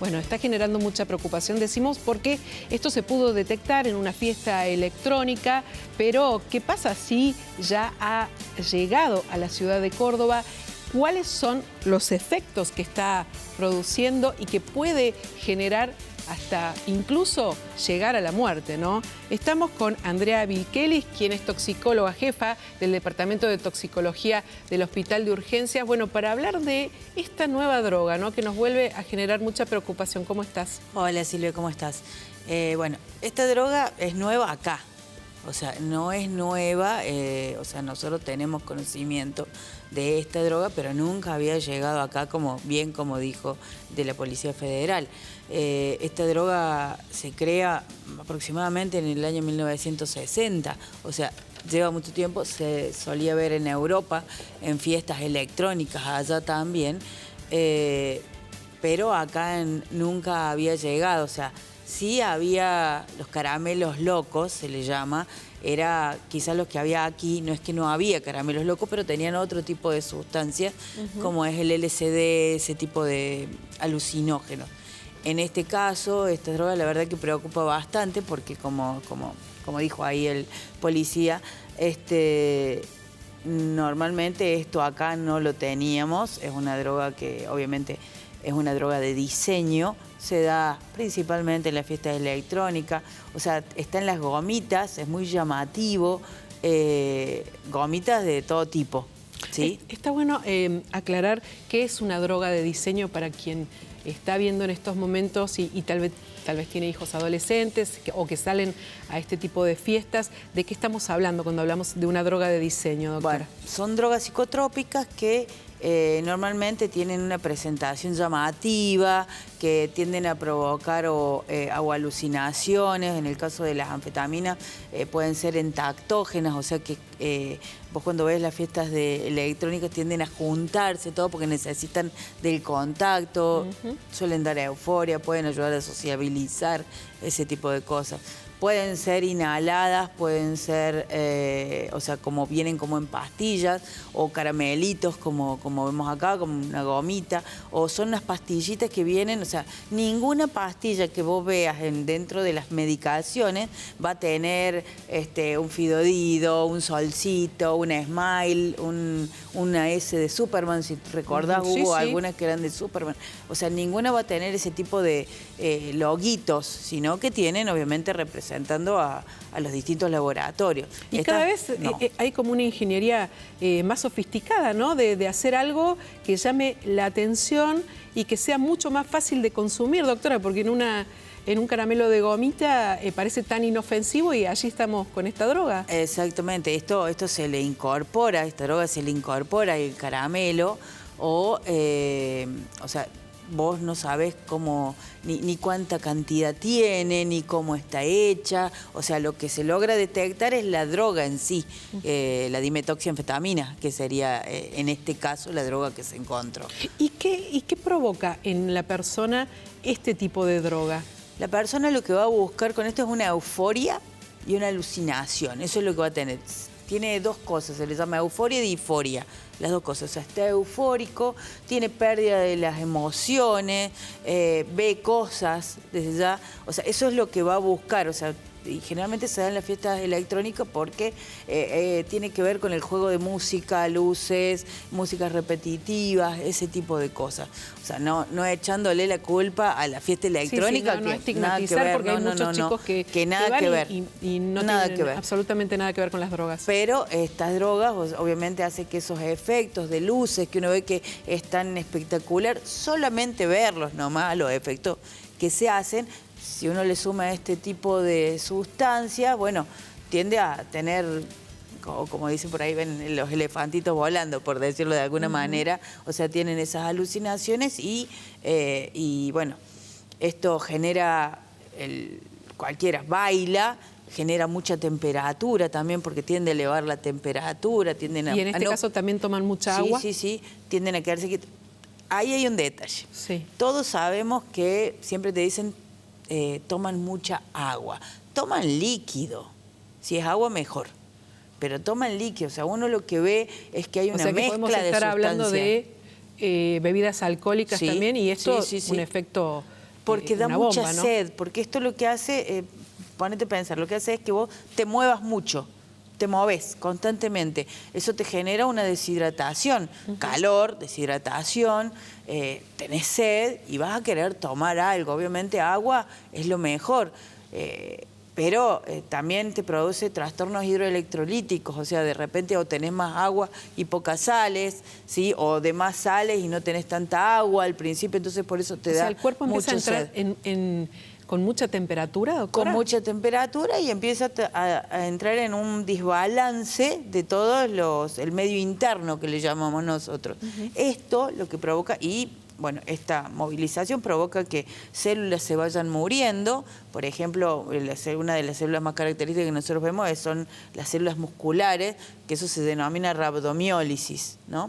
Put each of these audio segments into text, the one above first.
Bueno, está generando mucha preocupación, decimos, porque esto se pudo detectar en una fiesta electrónica, pero ¿qué pasa si ya ha llegado a la ciudad de Córdoba? ¿Cuáles son los efectos que está produciendo y que puede generar hasta incluso llegar a la muerte, ¿no? Estamos con Andrea Vilkelis, quien es toxicóloga jefa del Departamento de Toxicología del Hospital de Urgencias. Bueno, para hablar de esta nueva droga, ¿no?, que nos vuelve a generar mucha preocupación. ¿Cómo estás? Hola Silvia, ¿cómo estás? Bueno, esta droga es nueva acá. O sea, no es nueva, o sea, nosotros tenemos conocimiento de esta droga, pero nunca había llegado acá, como dijo, de la Policía Federal. Esta droga se crea aproximadamente en el año 1960, o sea, lleva mucho tiempo, se solía ver en Europa, en fiestas electrónicas, allá también, pero acá nunca había llegado, o sea, sí había los caramelos locos, se le llama, era quizás los que había aquí, no es que no había caramelos locos, pero tenían otro tipo de sustancias, como es el LSD, ese tipo de alucinógenos. En este caso, esta droga la verdad que preocupa bastante porque como dijo ahí el policía, normalmente esto acá no lo teníamos, es una droga que obviamente es una droga de diseño, se da principalmente en las fiestas electrónicas, o sea, está en las gomitas, es muy llamativo, gomitas de todo tipo, ¿sí? Está bueno aclarar qué es una droga de diseño para quien está viendo en estos momentos y tal vez tiene hijos adolescentes o que salen a este tipo de fiestas. ¿De qué estamos hablando cuando hablamos de una droga de diseño, doctora? Bueno, son drogas psicotrópicas que normalmente tienen una presentación llamativa, que tienden a provocar o alucinaciones. En el caso de las anfetaminas pueden ser entactógenas, o sea que vos cuando ves las fiestas electrónicas tienden a juntarse todo porque necesitan del contacto, suelen dar euforia, pueden ayudar a sociabilizar, ese tipo de cosas. Pueden ser inhaladas, pueden ser, o sea, como vienen como en pastillas o caramelitos, como vemos acá, como una gomita, o son unas pastillitas que vienen, o sea, ninguna pastilla que vos veas dentro de las medicaciones va a tener un Fidodido, un Solcito, una Smile, una S de Superman, si recordás, hubo algunas que eran de Superman. O sea, ninguna va a tener ese tipo de loguitos, sino que tienen, obviamente, representando a los distintos laboratorios. Y cada vez hay como una ingeniería más sofisticada, ¿no? De hacer algo que llame la atención y que sea mucho más fácil de consumir, doctora, porque en un caramelo de gomita parece tan inofensivo y allí estamos con esta droga. Exactamente, esto se le incorpora, esta droga se le incorpora el caramelo o sea, vos no sabés cómo, ni cuánta cantidad tiene, ni cómo está hecha. O sea, lo que se logra detectar es la droga en sí, la dimetoxianfetamina, que sería, en este caso, la droga que se encontró. ¿Y qué provoca en la persona este tipo de droga? La persona lo que va a buscar con esto es una euforia y una alucinación. Eso es lo que va a tener. Tiene dos cosas, se le llama euforia y disforia, las dos cosas. O sea, está eufórico, tiene pérdida de las emociones, ve cosas desde ya. O sea, eso es lo que va a buscar. O sea, y generalmente se da en las fiestas electrónicas porque tiene que ver con el juego de música, luces, músicas repetitivas, ese tipo de cosas. O sea, no echándole la culpa a la fiesta electrónica. No estigmatizar, porque hay muchos chicos que nada que ver. Y no tienen absolutamente nada que ver con las drogas. Pero estas drogas obviamente hacen que esos efectos de luces que uno ve que es tan espectacular, solamente verlos nomás, los efectos que se hacen, si uno le suma este tipo de sustancias, bueno, tiende a tener, como dicen por ahí, ven los elefantitos volando, por decirlo de alguna manera. O sea, tienen esas alucinaciones y bueno, esto genera, cualquiera baila, genera mucha temperatura también porque tiende a elevar la temperatura. Tienden ¿Y en este caso también toman mucha agua? Sí, tienden a quedarse quietos. Ahí hay un detalle. Sí. Todos sabemos que siempre te dicen toman mucha agua. Toman líquido. Si es agua, mejor. Pero toman líquido. O sea, uno lo que ve es que hay una mezcla de sustancias. Podemos estar hablando de bebidas alcohólicas también, y esto un efecto Porque da una mucha bomba, ¿no? sed, porque esto lo que hace, ponete a pensar, lo que hace es que vos te muevas mucho, te moves constantemente. Eso te genera una deshidratación, calor, deshidratación, tenés sed y vas a querer tomar algo. Obviamente agua es lo mejor, pero también te produce trastornos hidroelectrolíticos, o sea, de repente o tenés más agua y pocas sales, ¿sí? O de más sales y no tenés tanta agua al principio, entonces por eso te da el cuerpo empieza a entrar con mucha temperatura, doctora. Con mucha temperatura y empieza a entrar en un desbalance de todos el medio interno que le llamamos nosotros. Esto lo que provoca, y bueno, esta movilización provoca que células se vayan muriendo. Por ejemplo, una de las células más características que nosotros vemos son las células musculares, que eso se denomina rhabdomiólisis, ¿no?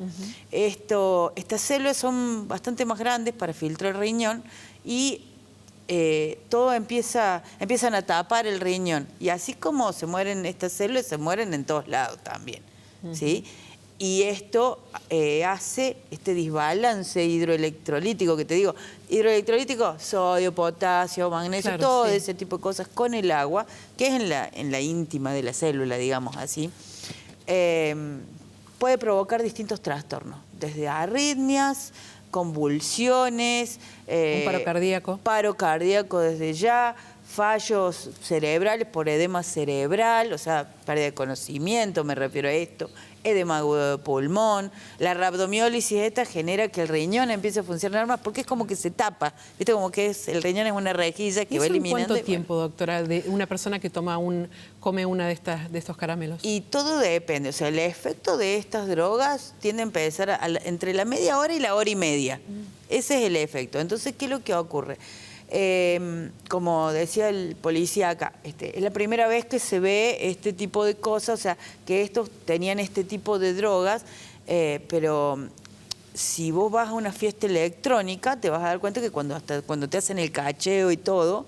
Estas células son bastante más grandes para filtrar el riñón y empiezan a tapar el riñón. Y así como se mueren estas células, se mueren en todos lados también, ¿sí? Y esto hace este desbalance hidroelectrolítico que te digo. Hidroelectrolítico, sodio, potasio, magnesio, claro, todo ese tipo de cosas con el agua, que es en la íntima de la célula, digamos así, puede provocar distintos trastornos, desde arritmias, convulsiones, un paro cardíaco. Paro cardíaco desde ya, fallos cerebrales por edema cerebral, o sea, pérdida de conocimiento, me refiero a esto, edema agudo de pulmón. La rhabdomiólisis esta genera que el riñón empiece a funcionar más porque es como que se tapa, ¿viste? Como que el riñón es una rejilla que va eliminando. ¿Cuánto tiempo, doctora, de una persona que come una de estos caramelos? Y todo depende, o sea, el efecto de estas drogas tiende a empezar entre la media hora y la hora y media. Ese es el efecto. Entonces, ¿qué es lo que ocurre? Como decía el policía acá, es la primera vez que se ve este tipo de cosas, o sea, que estos tenían este tipo de drogas, pero si vos vas a una fiesta electrónica, te vas a dar cuenta que cuando te hacen el cacheo y todo,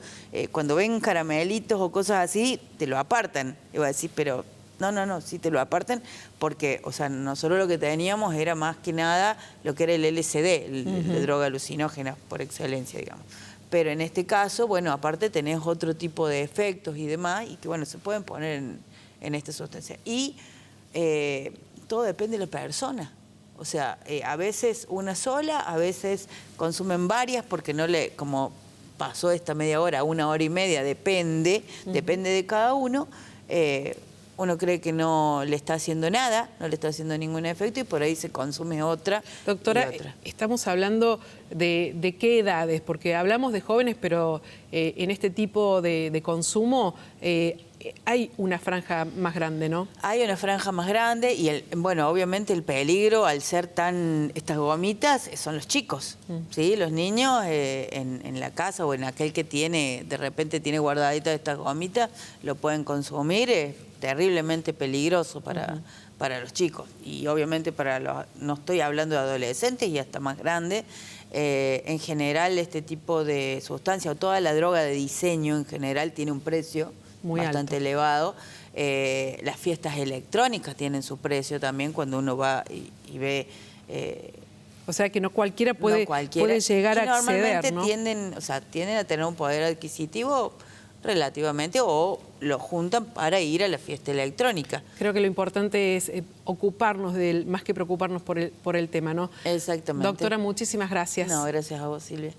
cuando ven caramelitos o cosas así, te lo apartan. Y vas a decir, pero no, sí te lo apartan, porque, o sea, nosotros lo que teníamos era más que nada lo que era el LSD, la droga alucinógena por excelencia, digamos. Pero en este caso, bueno, aparte tenés otro tipo de efectos y demás, y que, bueno, se pueden poner en esta sustancia. Y todo depende de la persona. O sea, a veces una sola, a veces consumen varias, porque como pasó esta media hora, una hora y media, depende de cada uno. Uno cree que no le está haciendo nada, no le está haciendo ningún efecto y por ahí se consume otra. Doctora, estamos hablando de qué edades, porque hablamos de jóvenes, pero en este tipo de consumo hay una franja más grande, ¿no? Hay una franja más grande y, bueno, obviamente el peligro al ser estas gomitas son los chicos, ¿sí? Los niños en la casa o en aquel que de repente tiene guardaditas estas gomitas, lo pueden consumir, terriblemente peligroso para los chicos. Y obviamente no estoy hablando de adolescentes y hasta más grandes. En general este tipo de sustancia o toda la droga de diseño en general tiene un precio bastante elevado. Las fiestas electrónicas tienen su precio también cuando uno va y ve... o sea que no cualquiera puede llegar a acceder, ¿no? Normalmente tienden a tener un poder adquisitivo relativamente, o lo juntan para ir a la fiesta electrónica. Creo que lo importante es ocuparnos más que preocuparnos por el tema, ¿no? Exactamente. Doctora, muchísimas gracias. No, gracias a vos, Silvia.